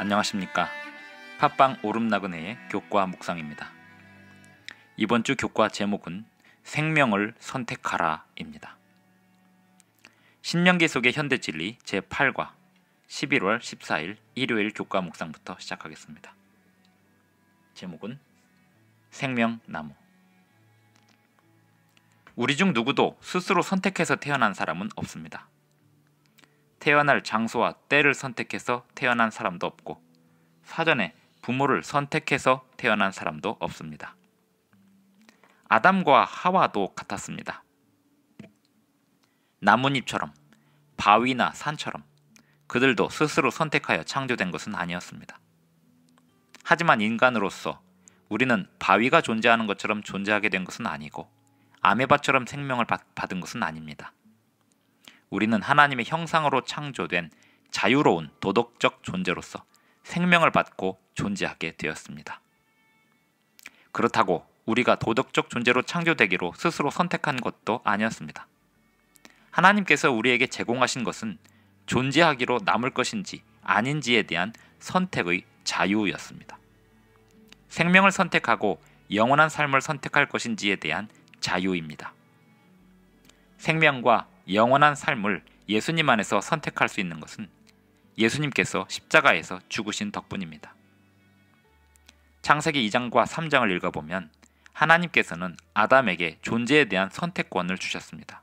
안녕하십니까. 팟빵 오름나그네의 교과 묵상입니다. 이번 주 교과 제목은 생명을 선택하라 입니다. 신명기 속의 현대진리 제8과 11월 14일 일요일 교과 묵상부터 시작하겠습니다. 제목은 생명나무. 우리 중 누구도 스스로 선택해서 태어난 사람은 없습니다. 태어날 장소와 때를 선택해서 태어난 사람도 없고 사전에 부모를 선택해서 태어난 사람도 없습니다. 아담과 하와도 같았습니다. 나뭇잎처럼 바위나 산처럼 그들도 스스로 선택하여 창조된 것은 아니었습니다. 하지만 인간으로서 우리는 바위가 존재하는 것처럼 존재하게 된 것은 아니고 아메바처럼 생명을 받은 것은 아닙니다. 우리는 하나님의 형상으로 창조된 자유로운 도덕적 존재로서 생명을 받고 존재하게 되었습니다. 그렇다고 우리가 도덕적 존재로 창조되기로 스스로 선택한 것도 아니었습니다. 하나님께서 우리에게 제공하신 것은 존재하기로 남을 것인지 아닌지에 대한 선택의 자유였습니다. 생명을 선택하고 영원한 삶을 선택할 것인지에 대한 자유입니다. 생명과 영원한 삶을 예수님 안에서 선택할 수 있는 것은 예수님께서 십자가에서 죽으신 덕분입니다. 창세기 2장과 3장을 읽어보면 하나님께서는 아담에게 존재에 대한 선택권을 주셨습니다.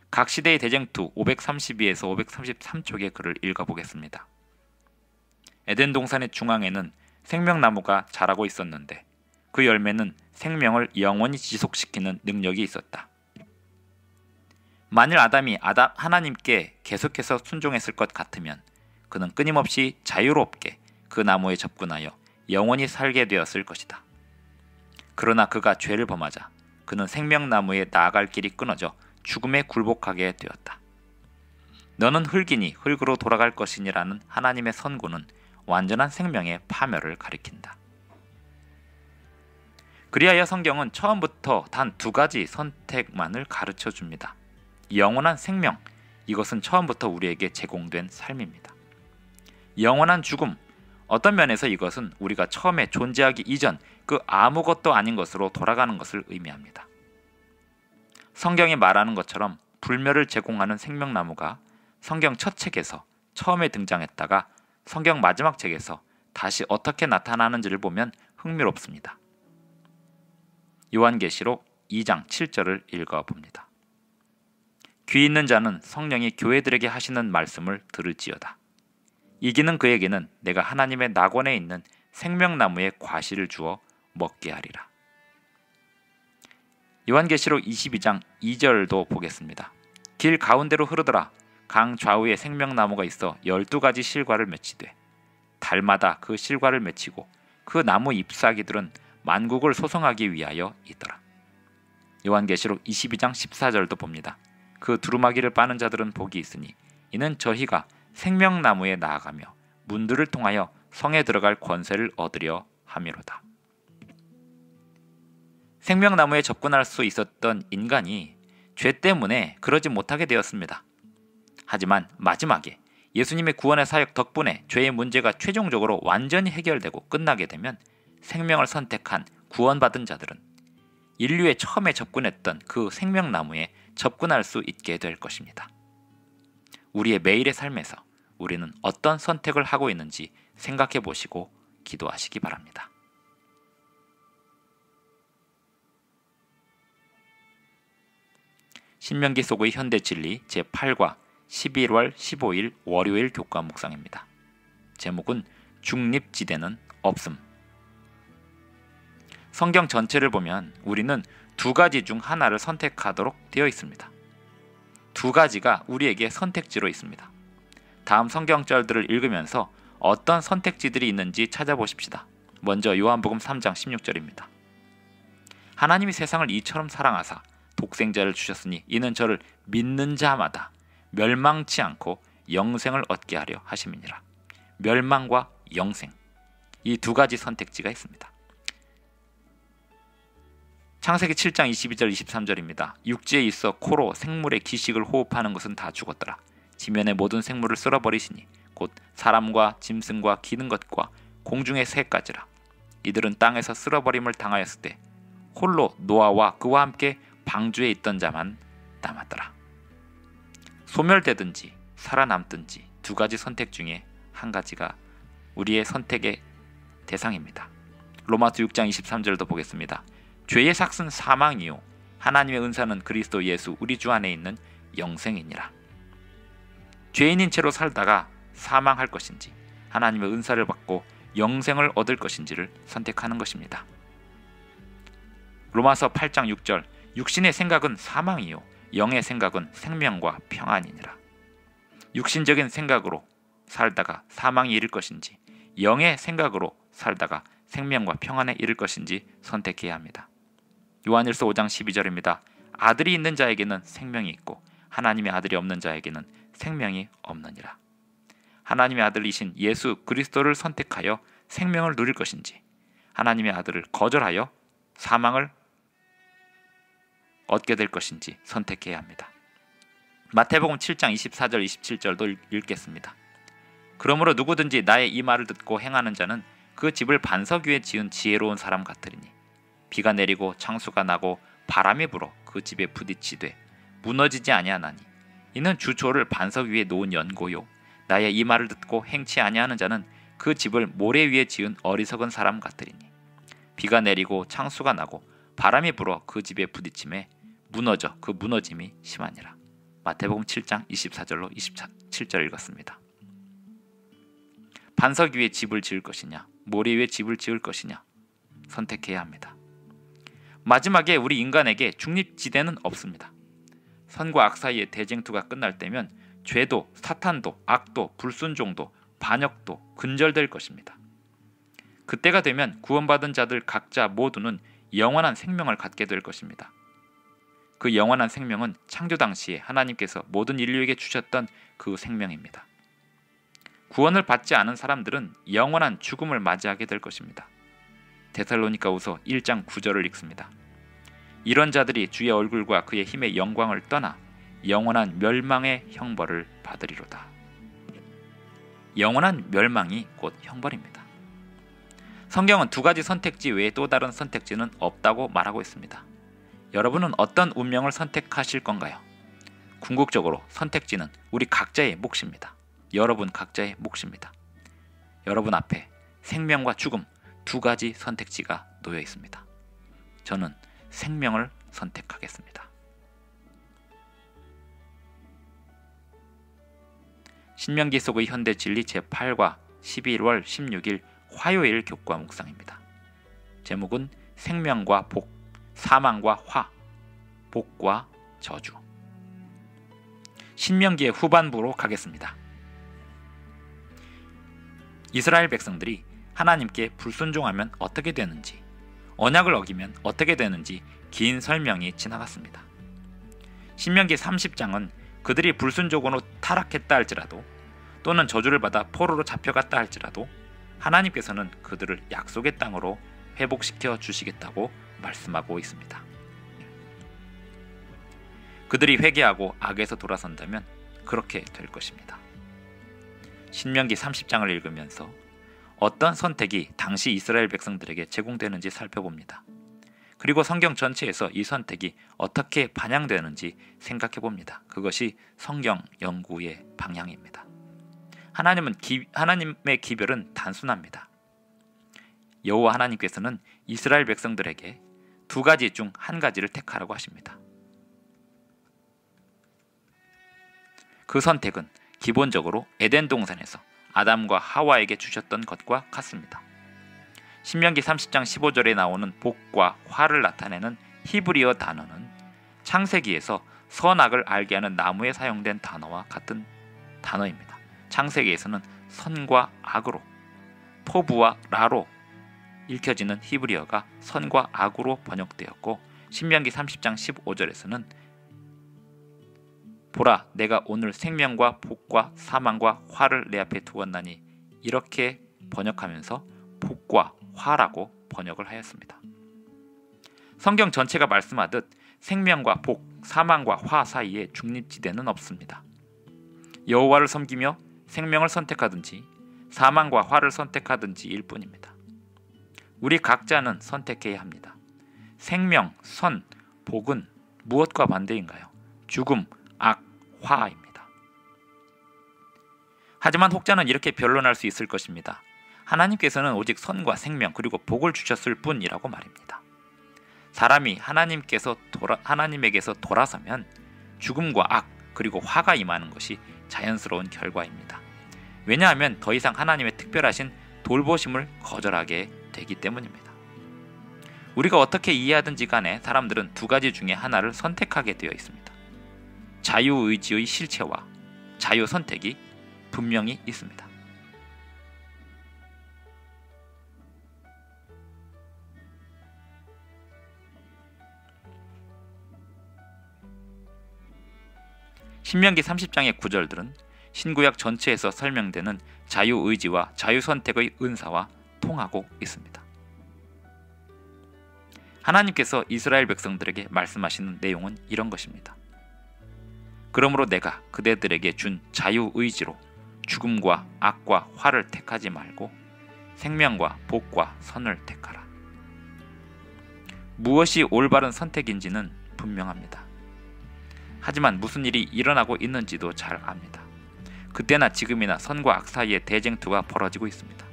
각 시대의 대쟁투 532에서 533쪽의 글을 읽어보겠습니다. 에덴 동산의 중앙에는 생명나무가 자라고 있었는데 그 열매는 생명을 영원히 지속시키는 능력이 있었다. 만일 아담이 하나님께 계속해서 순종했을 것 같으면 그는 끊임없이 자유롭게 그 나무에 접근하여 영원히 살게 되었을 것이다. 그러나 그가 죄를 범하자 그는 생명나무에 나아갈 길이 끊어져 죽음에 굴복하게 되었다. 너는 흙이니 흙으로 돌아갈 것이니라는 하나님의 선고는 완전한 생명의 파멸을 가리킨다. 그리하여 성경은 처음부터 단 두 가지 선택만을 가르쳐 줍니다. 영원한 생명, 이것은 처음부터 우리에게 제공된 삶입니다. 영원한 죽음, 어떤 면에서 이것은 우리가 처음에 존재하기 이전 그 아무것도 아닌 것으로 돌아가는 것을 의미합니다. 성경이 말하는 것처럼 불멸을 제공하는 생명나무가 성경 첫 책에서 처음에 등장했다가 성경 마지막 책에서 다시 어떻게 나타나는지를 보면 흥미롭습니다. 요한계시록 2장 7절을 읽어봅니다. 귀 있는 자는 성령이 교회들에게 하시는 말씀을 들을지어다. 이기는 그에게는 내가 하나님의 낙원에 있는 생명나무의 과실을 주어 먹게 하리라. 요한계시록 22장 2절도 보겠습니다. 길 가운데로 흐르더라. 강 좌우에 생명나무가 있어 12가지 실과를 맺히되 달마다 그 실과를 맺히고 그 나무 잎사귀들은 만국을 소성하기 위하여 있더라. 요한계시록 22장 14절도 봅니다. 그 두루마기를 빠는 자들은 복이 있으니 이는 저희가 생명나무에 나아가며 문들을 통하여 성에 들어갈 권세를 얻으려 함이로다. 생명나무에 접근할 수 있었던 인간이 죄 때문에 그러지 못하게 되었습니다. 하지만 마지막에 예수님의 구원의 사역 덕분에 죄의 문제가 최종적으로 완전히 해결되고 끝나게 되면 생명을 선택한 구원받은 자들은 인류에 처음에 접근했던 그 생명나무에 접근할 수 있게 될 것입니다. 우리의 매일의 삶에서 우리는 어떤 선택을 하고 있는지 생각해 보시고 기도하시기 바랍니다. 신명기 속의 현대진리 제8과 11월 15일 월요일 교과 묵상입니다. 제목은 중립지대는 없음. 성경 전체를 보면 우리는 두 가지 중 하나를 선택하도록 되어 있습니다. 두 가지가 우리에게 선택지로 있습니다. 다음 성경절들을 읽으면서 어떤 선택지들이 있는지 찾아보십시다. 먼저 요한복음 3장 16절입니다. 하나님이 세상을 이처럼 사랑하사 독생자를 주셨으니 이는 저를 믿는 자마다 멸망치 않고 영생을 얻게 하려 하심이니라. 멸망과 영생, 이 두 가지 선택지가 있습니다. 창세기 7장 22절 23절입니다. 육지에 있어 코로 생물의 기식을 호흡하는 것은 다 죽었더라. 지면의 모든 생물을 쓸어버리시니 곧 사람과 짐승과 기는 것과 공중의 새까지라. 이들은 땅에서 쓸어버림을 당하였을 때 홀로 노아와 그와 함께 방주에 있던 자만 남았더라. 소멸되든지 살아남든지 두 가지 선택 중에 한 가지가 우리의 선택의 대상입니다. 로마서 6장 23절도 보겠습니다. 죄의 삭은 사망이요 하나님의 은사는 그리스도 예수 우리 주 안에 있는 영생이니라. 죄인인 채로 살다가 사망할 것인지 하나님의 은사를 받고 영생을 얻을 것인지를 선택하는 것입니다. 로마서 8장 6절 육신의 생각은 사망이요 영의 생각은 생명과 평안이니라. 육신적인 생각으로 살다가 사망에 이를 것인지 영의 생각으로 살다가 생명과 평안에 이를 것인지 선택해야 합니다. 요한일서 5장 12절입니다. 아들이 있는 자에게는 생명이 있고 하나님의 아들이 없는 자에게는 생명이 없느니라. 하나님의 아들이신 예수 그리스도를 선택하여 생명을 누릴 것인지 하나님의 아들을 거절하여 사망을 얻게 될 것인지 선택해야 합니다. 마태복음 7장 24절 27절도 읽겠습니다. 그러므로 누구든지 나의 이 말을 듣고 행하는 자는 그 집을 반석 위에 지은 지혜로운 사람 같으리니 비가 내리고 창수가 나고 바람이 불어 그 집에 부딪히되 무너지지 아니하나니 이는 주초를 반석 위에 놓은 연고요 나의 이 말을 듣고 행치 아니하는 자는 그 집을 모래 위에 지은 어리석은 사람 같으리니 비가 내리고 창수가 나고 바람이 불어 그 집에 부딪힘에 무너져 그 무너짐이 심하니라. 마태복음 7장 24절로 27절 읽었습니다. 반석 위에 집을 지을 것이냐 모래 위에 집을 지을 것이냐 선택해야 합니다. 마지막에 우리 인간에게 중립지대는 없습니다. 선과 악 사이의 대쟁투가 끝날 때면 죄도 사탄도 악도 불순종도 반역도 근절될 것입니다. 그때가 되면 구원받은 자들 각자 모두는 영원한 생명을 갖게 될 것입니다. 그 영원한 생명은 창조 당시에 하나님께서 모든 인류에게 주셨던 그 생명입니다. 구원을 받지 않은 사람들은 영원한 죽음을 맞이하게 될 것입니다. 데살로니가후서 1장 9절을 읽습니다. 이런 자들이 주의 얼굴과 그의 힘의 영광을 떠나 영원한 멸망의 형벌을 받으리로다. 영원한 멸망이 곧 형벌입니다. 성경은 두 가지 선택지 외에 또 다른 선택지는 없다고 말하고 있습니다. 여러분은 어떤 운명을 선택하실 건가요? 궁극적으로 선택지는 우리 각자의 몫입니다. 여러분 각자의 몫입니다. 여러분 앞에 생명과 죽음 두 가지 선택지가 놓여 있습니다. 저는 생명을 선택하겠습니다. 신명기 속의 현대 진리 제8과 11월 16일 화요일 교과 묵상입니다. 제목은 생명과 복, 사망과 화, 복과 저주. 신명기의 후반부로 가겠습니다. 이스라엘 백성들이 하나님께 불순종하면 어떻게 되는지, 언약을 어기면 어떻게 되는지 긴 설명이 지나갔습니다. 신명기 30장은 그들이 불순종으로 타락했다 할지라도 또는 저주를 받아 포로로 잡혀갔다 할지라도 하나님께서는 그들을 약속의 땅으로 회복시켜 주시겠다고 말씀하고 있습니다. 그들이 회개하고 악에서 돌아선다면 그렇게 될 것입니다. 신명기 30장을 읽으면서 어떤 선택이 당시 이스라엘 백성들에게 제공되는지 살펴봅니다. 그리고 성경 전체에서 이 선택이 어떻게 반영되는지 생각해 봅니다. 그것이 성경 연구의 방향입니다. 하나님의 기별은 단순합니다. 여호와 하나님께서는 이스라엘 백성들에게 두 가지 중 한 가지를 택하라고 하십니다. 그 선택은 기본적으로 에덴 동산에서 아담과 하와에게 주셨던 것과 같습니다. 신명기 30장 15절에 나오는 복과 화를 나타내는 히브리어 단어는 창세기에서 선악을 알게 하는 나무에 사용된 단어와 같은 단어입니다. 창세기에서는 선과 악으로, 토부와 라로 읽혀지는 히브리어가 선과 악으로 번역되었고, 신명기 30장 15절에서는 보라, 내가 오늘 생명과 복과 사망과 화를 내 앞에 두었나니 이렇게 번역하면서 복과 화라고 번역을 하였습니다. 성경 전체가 말씀하듯 생명과 복, 사망과 화 사이에 중립지대는 없습니다. 여호와를 섬기며 생명을 선택하든지 사망과 화를 선택하든지일 뿐입니다. 우리 각자는 선택해야 합니다. 생명, 선, 복은 무엇과 반대인가요? 죽음, 악, 화입니다. 하지만 혹자는 이렇게 변론할 수 있을 것입니다. 하나님께서는 오직 선과 생명 그리고 복을 주셨을 뿐이라고 말입니다. 사람이 하나님에게서 돌아서면 죽음과 악 그리고 화가 임하는 것이 자연스러운 결과입니다. 왜냐하면 더 이상 하나님의 특별하신 돌보심을 거절하게 되기 때문입니다. 우리가 어떻게 이해하든지 간에 사람들은 두 가지 중에 하나를 선택하게 되어 있습니다. 자유의지의 실체와 자유선택이 분명히 있습니다. 신명기 30장의 구절들은 신구약 전체에서 설명되는 자유의지와 자유선택의 은사와 통하고 있습니다. 하나님께서 이스라엘 백성들에게 말씀하시는 내용은 이런 것입니다. 그러므로 내가 그대들에게 준 자유의지로 죽음과 악과 화를 택하지 말고 생명과 복과 선을 택하라. 무엇이 올바른 선택인지는 분명합니다. 하지만 무슨 일이 일어나고 있는지도 잘 압니다. 그때나 지금이나 선과 악 사이에 대쟁투가 벌어지고 있습니다.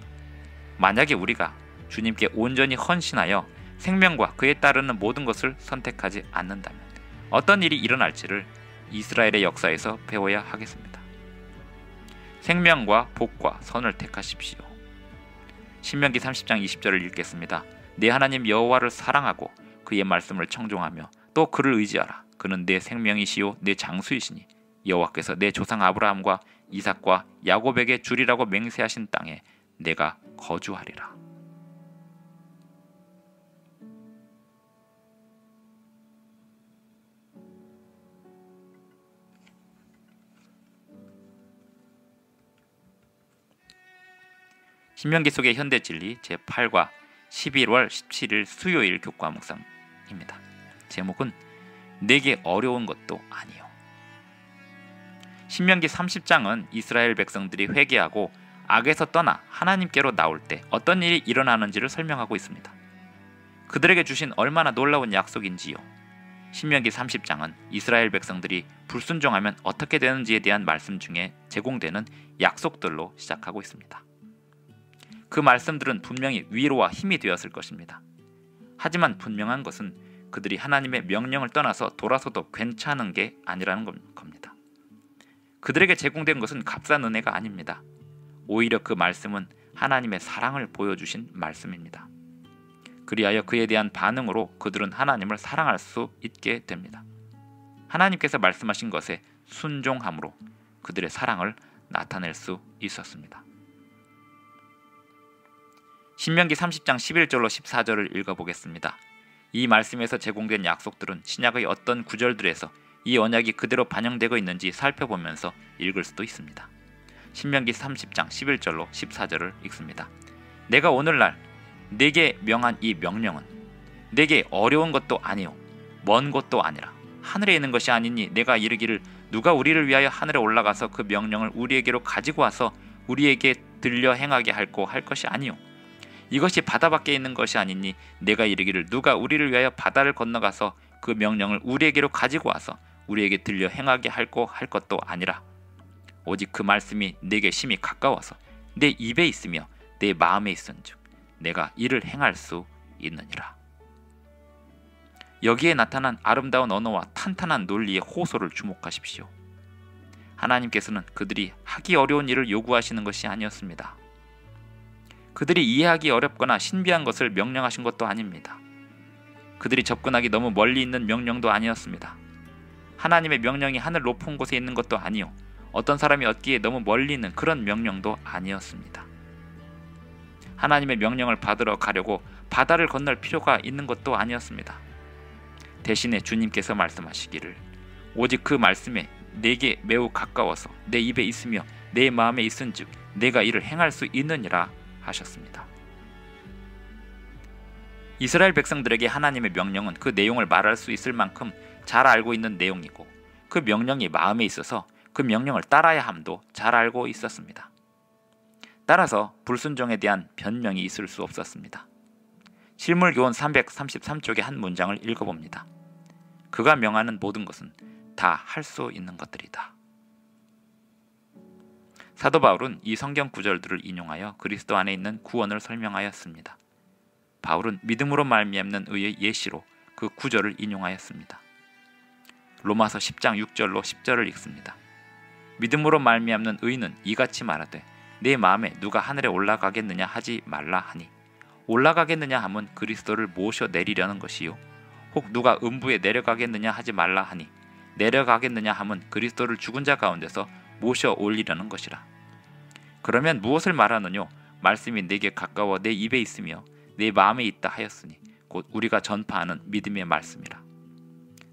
만약에 우리가 주님께 온전히 헌신하여 생명과 그에 따르는 모든 것을 선택하지 않는다면 어떤 일이 일어날지를 이스라엘의 역사에서 배워야 하겠습니다. 생명과 복과 선을 택하십시오. 신명기 30장 20절을 읽겠습니다. 내 하나님 여호와를 사랑하고 그의 말씀을 청종하며 또 그를 의지하라. 그는 내 생명이시요 내 장수이시니 여호와께서 내 조상 아브라함과 이삭과 야곱에게 주리라고 맹세하신 땅에 내가 거주하리라. 신명기 속의 현대 진리 제8과 11월 17일 수요일 교과 묵상입니다. 제목은 내게 어려운 것도 아니요. 신명기 30장은 이스라엘 백성들이 회개하고 악에서 떠나 하나님께로 나올 때 어떤 일이 일어나는지를 설명하고 있습니다. 그들에게 주신 얼마나 놀라운 약속인지요. 신명기 30장은 이스라엘 백성들이 불순종하면 어떻게 되는지에 대한 말씀 중에 제공되는 약속들로 시작하고 있습니다. 그 말씀들은 분명히 위로와 힘이 되었을 것입니다. 하지만 분명한 것은 그들이 하나님의 명령을 떠나서 돌아서도 괜찮은 게 아니라는 겁니다. 그들에게 제공된 것은 값싼 은혜가 아닙니다. 오히려 그 말씀은 하나님의 사랑을 보여주신 말씀입니다. 그리하여 그에 대한 반응으로 그들은 하나님을 사랑할 수 있게 됩니다. 하나님께서 말씀하신 것에 순종함으로 그들의 사랑을 나타낼 수 있었습니다. 신명기 30장 11절로 14절을 읽어보겠습니다. 이 말씀에서 제공된 약속들은 신약의 어떤 구절들에서 이 언약이 그대로 반영되고 있는지 살펴보면서 읽을 수도 있습니다. 신명기 30장 11절로 14절을 읽습니다. 내가 오늘날 내게 명한 이 명령은 내게 어려운 것도 아니요 먼 것도 아니라 하늘에 있는 것이 아니니 내가 이르기를 누가 우리를 위하여 하늘에 올라가서 그 명령을 우리에게로 가지고 와서 우리에게 들려 행하게 할고 할 것이 아니요 이것이 바다 밖에 있는 것이 아니니 내가 이르기를 누가 우리를 위하여 바다를 건너가서 그 명령을 우리에게로 가지고 와서 우리에게 들려 행하게 할고 할 것도 아니라 오직 그 말씀이 내게 심히 가까워서 내 입에 있으며 내 마음에 있은즉 내가 이를 행할 수 있느니라. 여기에 나타난 아름다운 언어와 탄탄한 논리의 호소를 주목하십시오. 하나님께서는 그들이 하기 어려운 일을 요구하시는 것이 아니었습니다. 그들이 이해하기 어렵거나 신비한 것을 명령하신 것도 아닙니다. 그들이 접근하기 너무 멀리 있는 명령도 아니었습니다. 하나님의 명령이 하늘 높은 곳에 있는 것도 아니요 어떤 사람이 얻기에 너무 멀리 있는 그런 명령도 아니었습니다. 하나님의 명령을 받으러 가려고 바다를 건널 필요가 있는 것도 아니었습니다. 대신에 주님께서 말씀하시기를 오직 그 말씀에 내게 매우 가까워서 내 입에 있으며 내 마음에 있은즉 내가 이를 행할 수 있느니라 하셨습니다. 이스라엘 백성들에게 하나님의 명령은 그 내용을 말할 수 있을 만큼 잘 알고 있는 내용이고 그 명령이 마음에 있어서 그 명령을 따라야 함도 잘 알고 있었습니다. 따라서 불순종에 대한 변명이 있을 수 없었습니다. 실물교훈 333쪽의 한 문장을 읽어봅니다. 그가 명하는 모든 것은 다 할 수 있는 것들이다. 사도 바울은 이 성경 구절들을 인용하여 그리스도 안에 있는 구원을 설명하였습니다. 바울은 믿음으로 말미암는 의의 예시로 그 구절을 인용하였습니다. 로마서 10장 6절로 10절을 읽습니다. 믿음으로 말미암는 의는 이같이 말하되 내 마음에 누가 하늘에 올라가겠느냐 하지 말라 하니 올라가겠느냐 함은 그리스도를 모셔 내리려는 것이요 혹 누가 음부에 내려가겠느냐 하지 말라 하니 내려가겠느냐 함은 그리스도를 죽은 자 가운데서 모셔 올리려는 것이라. 그러면 무엇을 말하느뇨? 말씀이 내게 가까워 내 입에 있으며 내 마음에 있다 하였으니 곧 우리가 전파하는 믿음의 말씀이라.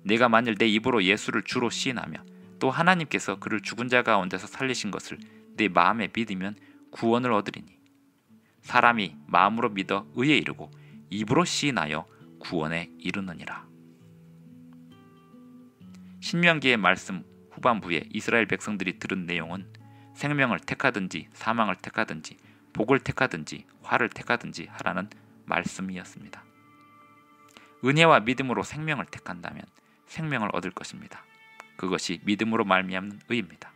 내가 만일 내 입으로 예수를 주로 시인하며 또 하나님께서 그를 죽은 자 가운데서 살리신 것을 내 마음에 믿으면 구원을 얻으리니 사람이 마음으로 믿어 의에 이르고 입으로 시인하여 구원에 이르느니라. 신명기의 말씀 후반부에 이스라엘 백성들이 들은 내용은 생명을 택하든지 사망을 택하든지 복을 택하든지 화를 택하든지 하라는 말씀이었습니다. 은혜와 믿음으로 생명을 택한다면 생명을 얻을 것입니다. 그것이 믿음으로 말미암는 의입니다.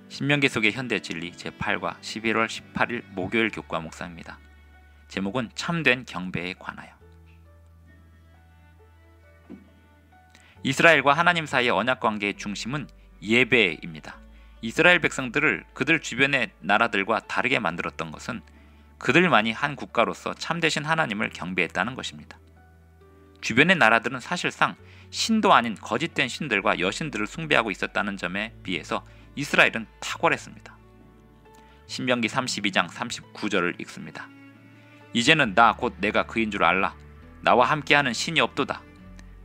신명기 속의 현대 진리 제8과 11월 18일 목요일 교과 묵상입니다. 제목은 참된 경배에 관하여. 이스라엘과 하나님 사이의 언약 관계의 중심은 예배입니다. 이스라엘 백성들을 그들 주변의 나라들과 다르게 만들었던 것은 그들만이 한 국가로서 참되신 하나님을 경배했다는 것입니다. 주변의 나라들은 사실상 신도 아닌 거짓된 신들과 여신들을 숭배하고 있었다는 점에 비해서 이스라엘은 탁월했습니다. 신명기 32장 39절을 읽습니다. 이제는 나 곧 내가 그인 줄 알라. 나와 함께하는 신이 없도다.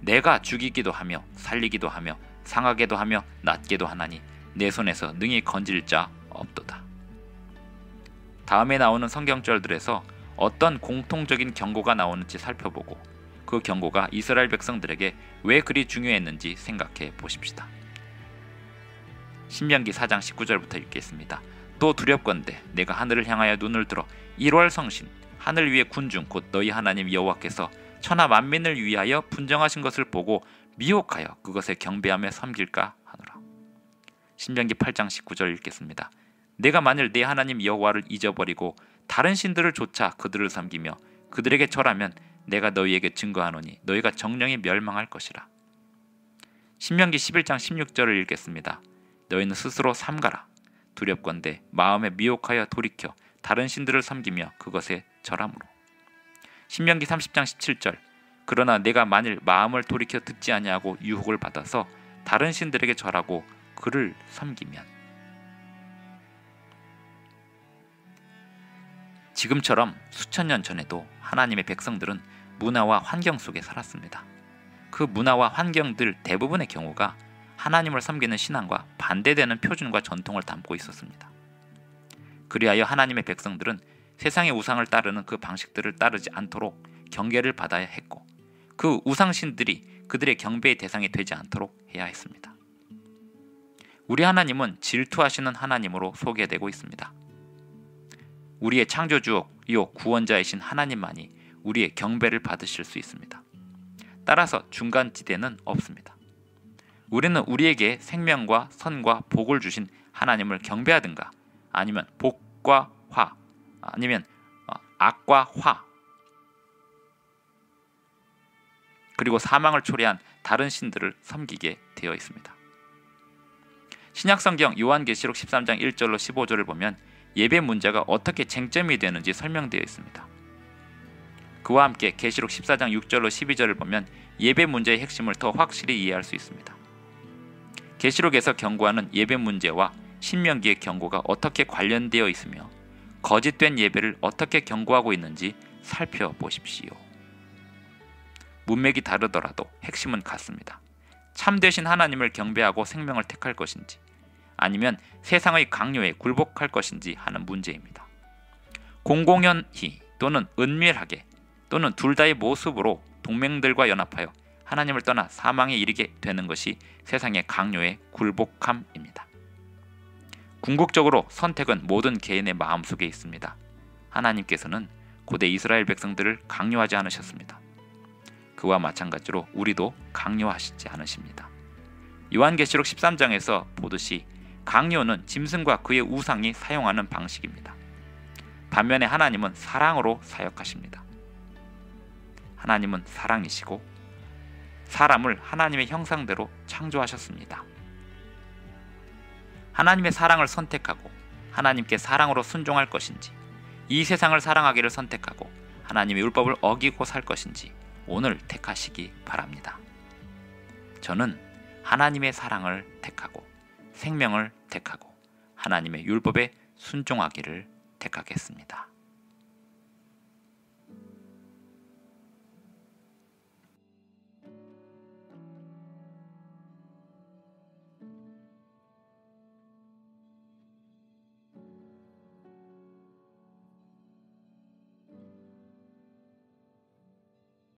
내가 죽이기도 하며 살리기도 하며 상하게도 하며 낫게도 하나니 내 손에서 능히 건질 자 없도다. 다음에 나오는 성경절들에서 어떤 공통적인 경고가 나오는지 살펴보고 그 경고가 이스라엘 백성들에게 왜 그리 중요했는지 생각해 보십시다. 신명기 4장 19절부터 읽겠습니다. 또 두렵건대 내가 하늘을 향하여 눈을 들어 1월 성신 하늘 위의 군중 곧 너희 하나님 여호와께서 천하 만민을 위하여 분정하신 것을 보고 미혹하여 그것에 경배하며 섬길까 하노라. 신명기 8장 19절 읽겠습니다. 내가 만일 내 하나님 여호와를 잊어버리고 다른 신들을 쫓아 그들을 섬기며 그들에게 절하면 내가 너희에게 증거하노니 너희가 정령이 멸망할 것이라. 신명기 11장 16절을 읽겠습니다. 너희는 스스로 삼가라. 두렵건대 마음에 미혹하여 돌이켜 다른 신들을 섬기며 그것에 절함으로. 신명기 30장 17절 그러나 내가 만일 마음을 돌이켜 듣지 아니하고 유혹을 받아서 다른 신들에게 절하고 그를 섬기면. 지금처럼 수천 년 전에도 하나님의 백성들은 문화와 환경 속에 살았습니다. 그 문화와 환경들 대부분의 경우가 하나님을 섬기는 신앙과 반대되는 표준과 전통을 담고 있었습니다. 그리하여 하나님의 백성들은 세상의 우상을 따르는 그 방식들을 따르지 않도록 경계를 받아야 했고 그 우상신들이 그들의 경배의 대상이 되지 않도록 해야 했습니다. 우리 하나님은 질투하시는 하나님으로 소개되고 있습니다. 우리의 창조주요 구원자이신 하나님만이 우리의 경배를 받으실 수 있습니다. 따라서 중간지대는 없습니다. 우리는 우리에게 생명과 선과 복을 주신 하나님을 경배하든가 아니면 복과 화 아니면 악과 화 그리고 사망을 초래한 다른 신들을 섬기게 되어 있습니다. 신약성경 요한계시록 13장 1절로 15절을 보면 예배 문제가 어떻게 쟁점이 되는지 설명되어 있습니다. 그와 함께 계시록 14장 6절로 12절을 보면 예배 문제의 핵심을 더 확실히 이해할 수 있습니다. 계시록에서 경고하는 예배 문제와 신명기의 경고가 어떻게 관련되어 있으며 거짓된 예배를 어떻게 경고하고 있는지 살펴보십시오. 문맥이 다르더라도 핵심은 같습니다. 참되신 하나님을 경배하고 생명을 택할 것인지 아니면 세상의 강요에 굴복할 것인지 하는 문제입니다. 공공연히 또는 은밀하게 또는 둘 다의 모습으로 동맹들과 연합하여 하나님을 떠나 사망에 이르게 되는 것이 세상의 강요에 굴복함입니다. 궁극적으로 선택은 모든 개인의 마음속에 있습니다. 하나님께서는 고대 이스라엘 백성들을 강요하지 않으셨습니다. 그와 마찬가지로 우리도 강요하시지 않으십니다. 요한계시록 13장에서 보듯이 강요는 짐승과 그의 우상이 사용하는 방식입니다. 반면에 하나님은 사랑으로 사역하십니다. 하나님은 사랑이시고 사람을 하나님의 형상대로 창조하셨습니다. 하나님의 사랑을 선택하고 하나님께 사랑으로 순종할 것인지 이 세상을 사랑하기를 선택하고 하나님의 율법을 어기고 살 것인지 오늘 택하시기 바랍니다. 저는 하나님의 사랑을 택하고 생명을 택하고 하나님의 율법에 순종하기를 택하겠습니다.